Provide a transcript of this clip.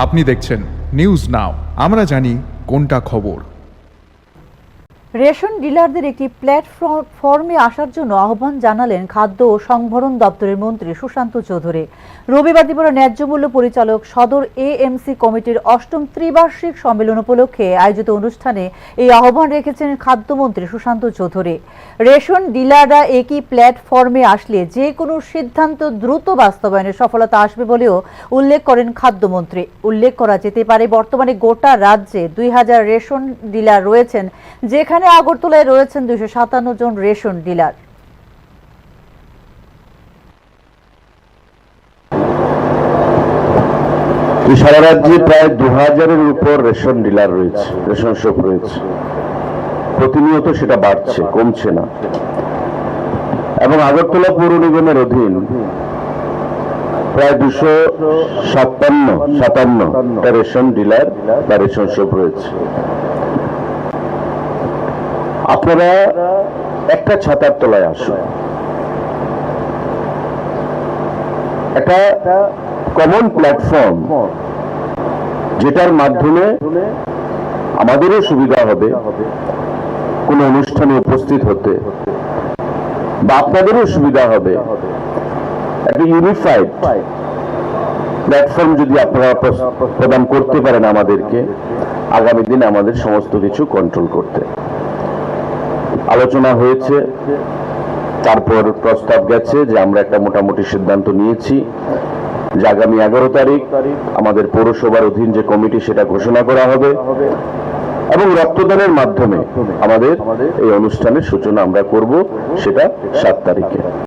আপনি দেখছেন news now, আমরা জানি কোনটা খবর। রেশন ডিলারদের একটি প্ল্যাটফর্মে আসার জন্য আহ্বান জানালেন খাদ্য ও সংভরণ দপ্তরের মন্ত্রী সুশান্ত চৌধুরী। রবিবার ত্রিপুরা ন্যায্য মূল্য পরিচালক সদর এএমসি কমিটির ৮ম ত্রিবার্ষিক সম্মেলন উপলক্ষে আয়োজিত অনুষ্ঠানে এই আহ্বান রেখেছেন খাদ্যমন্ত্রী সুশান্ত চৌধুরী। রেশন ডিলাররা একই প্ল্যাটফর্মে আসলে যে কোনো সিদ্ধান্ত দ্রুত বাস্তবায়নে সফলতা আসবে বলেও উল্লেখ করেন খাদ্যমন্ত্রী। উল্লেখ করা যেতে পারে, বর্তমানে গোটা রাজ্যে ২০০০ রেশন ডিলার রয়েছেন, যেখানে আগরতলায় রয়েছেন ২৫৭ জন রেশন ডিলার। সারা রাজ্যে প্রায় ২০০০-এর উপর রেশন ডিলার রয়েছে, রেশন শপ রয়েছে। প্রতিনিয়ত সেটা বাড়ছে, কমছে না। এবং আগরতলা পৌর নিগমের অধীন প্রায় ২৫৭টা রেশন ডিলার বা রেশন শপ রয়েছে। আপনারা একটা ছাতার তলায় আসুন, একটা কমন প্ল্যাটফর্ম যেটার মাধ্যমে আমাদেরও সুবিধা হবে কোনো অনুষ্ঠানে উপস্থিত হতে, বা আপনাদেরও সুবিধা হবে। একটা ইউনিফাইড প্ল্যাটফর্ম যদি আপনারা প্রদান করতে পারেন আমাদেরকে, আগামী দিনে আমাদের সমস্ত কিছু কন্ট্রোল করতে। আলোচনা হয়েছে, তারপর প্রস্তাব গেছে যে আমরা একটা মোটামুটি সিদ্ধান্ত নিয়েছি যে আগামী ১১ তারিখ আমাদের পৌরসভার অধীন যে কমিটি সেটা ঘোষণা করা হবে এবং রক্তদানের মাধ্যমে আমাদের এই অনুষ্ঠানের সূচনা আমরা করব, সেটা ৭ তারিখে।